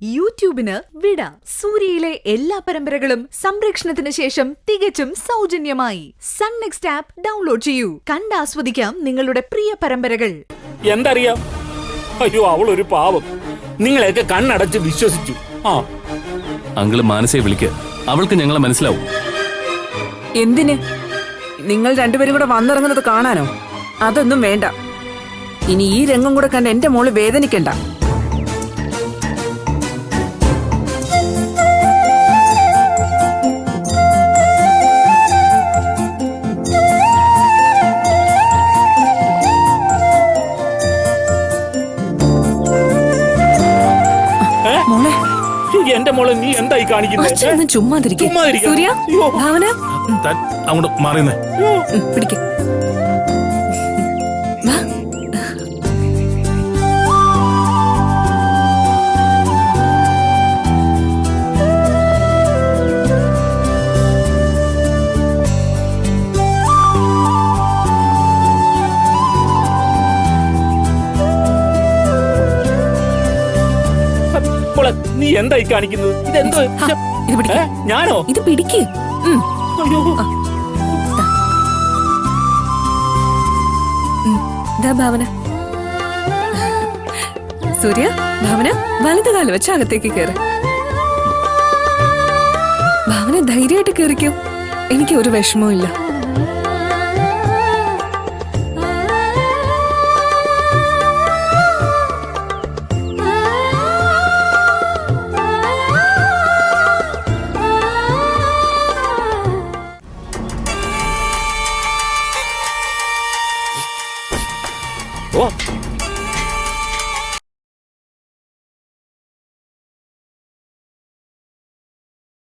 യൂട്യൂബിന് വിട. സൂര്യയിലെ എല്ലാ പരമ്പരകളും സംരക്ഷണത്തിന് ശേഷം തികച്ചും സൗജന്യമായി സൺ നെക്സ്റ്റ് ആപ്പ് ഡൗൺലോഡ് ചെയ്യൂ. കണ്ടാസ്വദിക്കാം നിങ്ങളുടെ പ്രിയ പരമ്പരകൾ. എന്തറിയാം? അയ്യോ, അവൾ ഒരു പാവം. നിങ്ങളെയൊക്കെ കണ്ണടച്ച് വിശ്വസിച്ചു. അങ്കിള് മാനസയെ വിളിക്ക്, അവൾക്ക് ഞങ്ങളെ മനസ്സിലാവും. എന്തിന്? നിങ്ങൾ രണ്ടുപേരും കൂടെ വന്നിറങ്ങുന്നത് കാണാനോ? അതൊന്നും വേണ്ട. ഇനി ഈ രംഗം കൂടെ കണ്ട് എന്റെ മോള് വേദനിക്കണ്ട. മോളെ, എന്റെ മോളെ നീ എന്തായി കാണിക്കുന്നത്? ചുമ്മാതിരിക്കും. സൂര്യ, ഭാവന അങ്ങോട്ട് മാറിയുന്നേ. പിടിക്ക. നീ എന്തായി കാണിക്കുന്നത്? ഇതെന്തോ? ഇത് പിടിക്ക. ഞാനോ? ഇത് പിടിക്ക്. ഭാവന. സൂര്യ, ഭാവന വലത് കാല് വെച്ച് അകത്തേക്ക് കയറി. ഭാവന ധൈര്യമായിട്ട് കയറിക്കോ. എനിക്ക് ഒരു വിഷമവും ഇല്ല.